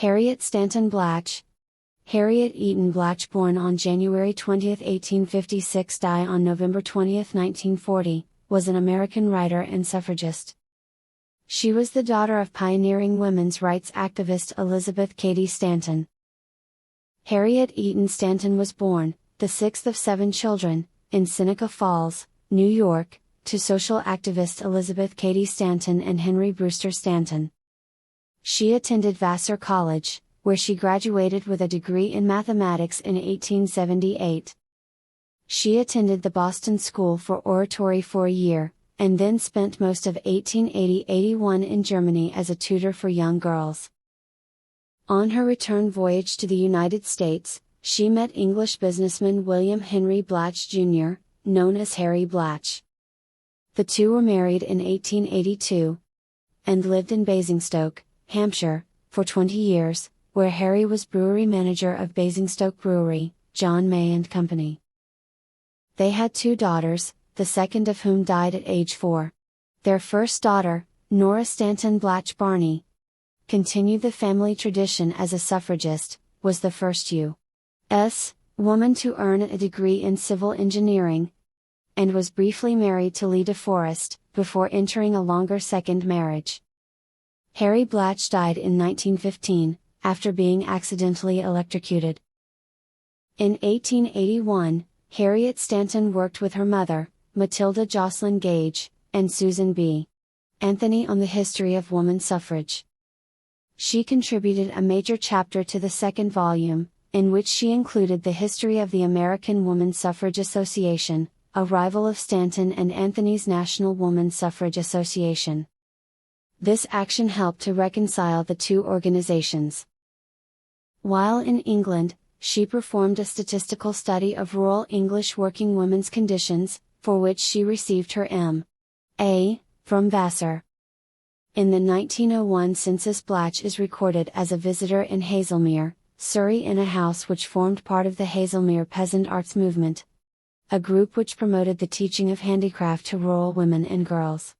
Harriot Stanton Blatch. Harriet Eaton Blatch, born on January 20, 1856, died on November 20, 1940, was an American writer and suffragist. She was the daughter of pioneering women's rights activist Elizabeth Cady Stanton. Harriet Eaton Stanton was born, the sixth of 7 children, in Seneca Falls, New York, to social activist Elizabeth Cady Stanton and Henry Brewster Stanton. She attended Vassar College, where she graduated with a degree in mathematics in 1878. She attended the Boston School for Oratory for a year, and then spent most of 1880-81 in Germany as a tutor for young girls. On her return voyage to the United States, she met English businessman William Henry Blatch Jr., known as Harry Blatch. The two were married in 1882, and lived in Basingstoke, Hampshire, for 20 years, where Harry was brewery manager of Basingstoke Brewery, John May and Company. They had 2 daughters, the second of whom died at age 4. Their first daughter, Nora Stanton Blatch Barney, continued the family tradition as a suffragist, was the first U.S. woman to earn a degree in civil engineering, and was briefly married to Lee DeForest, before entering a longer second marriage. Harry Blatch died in 1915, after being accidentally electrocuted. In 1881, Harriet Stanton worked with her mother, Matilda Jocelyn Gage, and Susan B. Anthony on the history of woman suffrage. She contributed a major chapter to the second volume, in which she included the history of the American Woman Suffrage Association, a rival of Stanton and Anthony's National Woman Suffrage Association. This action helped to reconcile the two organizations. While in England, she performed a statistical study of rural English working women's conditions, for which she received her M.A. from Vassar. In the 1901 census, Blatch is recorded as a visitor in Haslemere, Surrey, in a house which formed part of the Haslemere Peasant Arts Movement, a group which promoted the teaching of handicraft to rural women and girls.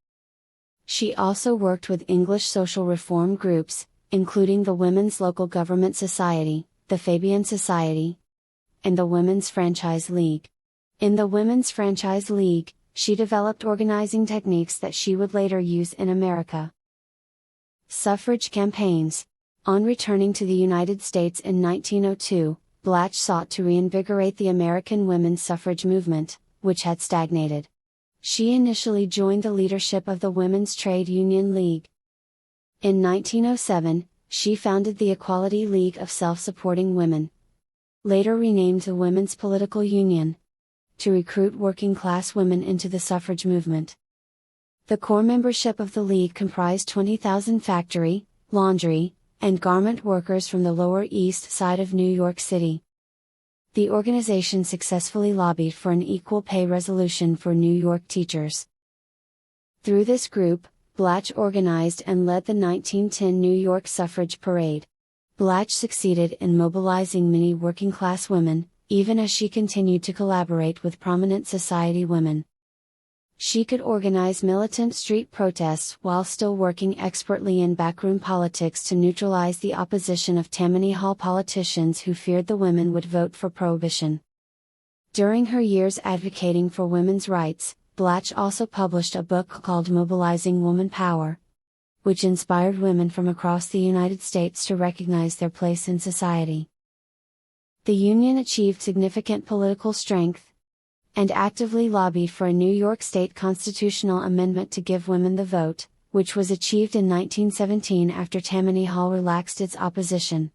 She also worked with English social reform groups, including the Women's Local Government Society, the Fabian Society, and the Women's Franchise League. In the Women's Franchise League, she developed organizing techniques that she would later use in America. Suffrage campaigns. On returning to the United States in 1902, Blatch sought to reinvigorate the American women's suffrage movement, which had stagnated. She initially joined the leadership of the Women's Trade Union League. In 1907, she founded the Equality League of Self-Supporting Women, later renamed the Women's Political Union, to recruit working-class women into the suffrage movement. The core membership of the league comprised 20,000 factory, laundry, and garment workers from the Lower East Side of New York City. The organization successfully lobbied for an equal pay resolution for New York teachers. Through this group, Blatch organized and led the 1910 New York Suffrage Parade. Blatch succeeded in mobilizing many working-class women, even as she continued to collaborate with prominent society women. She could organize militant street protests while still working expertly in backroom politics to neutralize the opposition of Tammany Hall politicians who feared the women would vote for prohibition. During her years advocating for women's rights, Blatch also published a book called Mobilizing Woman Power, which inspired women from across the United States to recognize their place in society. The Union achieved significant political strength, and actively lobbied for a New York State constitutional amendment to give women the vote, which was achieved in 1917 after Tammany Hall relaxed its opposition.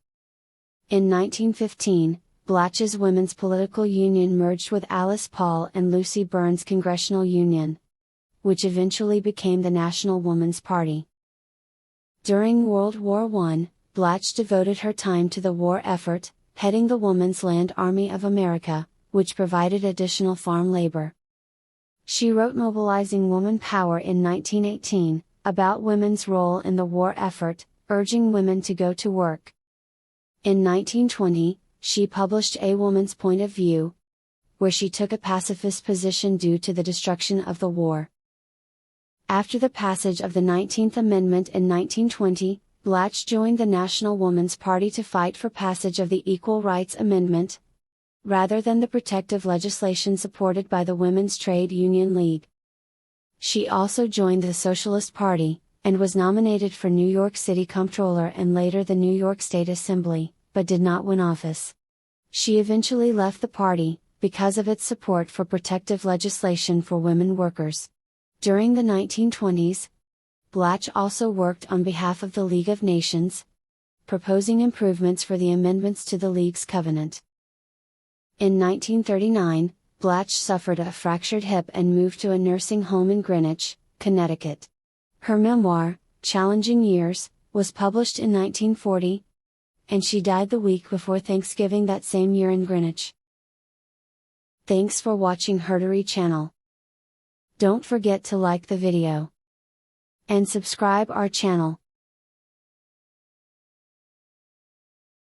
In 1915, Blatch's Women's Political Union merged with Alice Paul and Lucy Burns' Congressional Union, which eventually became the National Woman's Party. During World War I, Blatch devoted her time to the war effort, heading the Woman's Land Army of America, which provided additional farm labor. She wrote Mobilizing Woman Power in 1918, about women's role in the war effort, urging women to go to work. In 1920, she published A Woman's Point of View, where she took a pacifist position due to the destruction of the war. After the passage of the 19th Amendment in 1920, Blatch joined the National Woman's Party to fight for passage of the Equal Rights Amendment, rather than the protective legislation supported by the Women's Trade Union League. She also joined the Socialist Party, and was nominated for New York City Comptroller and later the New York State Assembly, but did not win office. She eventually left the party, because of its support for protective legislation for women workers. During the 1920s, Blatch also worked on behalf of the League of Nations, proposing improvements for the amendments to the League's covenant. In 1939, Blatch suffered a fractured hip and moved to a nursing home in Greenwich, Connecticut. Her memoir, Challenging Years, was published in 1940, and she died the week before Thanksgiving that same year in Greenwich. Thanks for watching HerStory channel. Don't forget to like the video and subscribe our channel.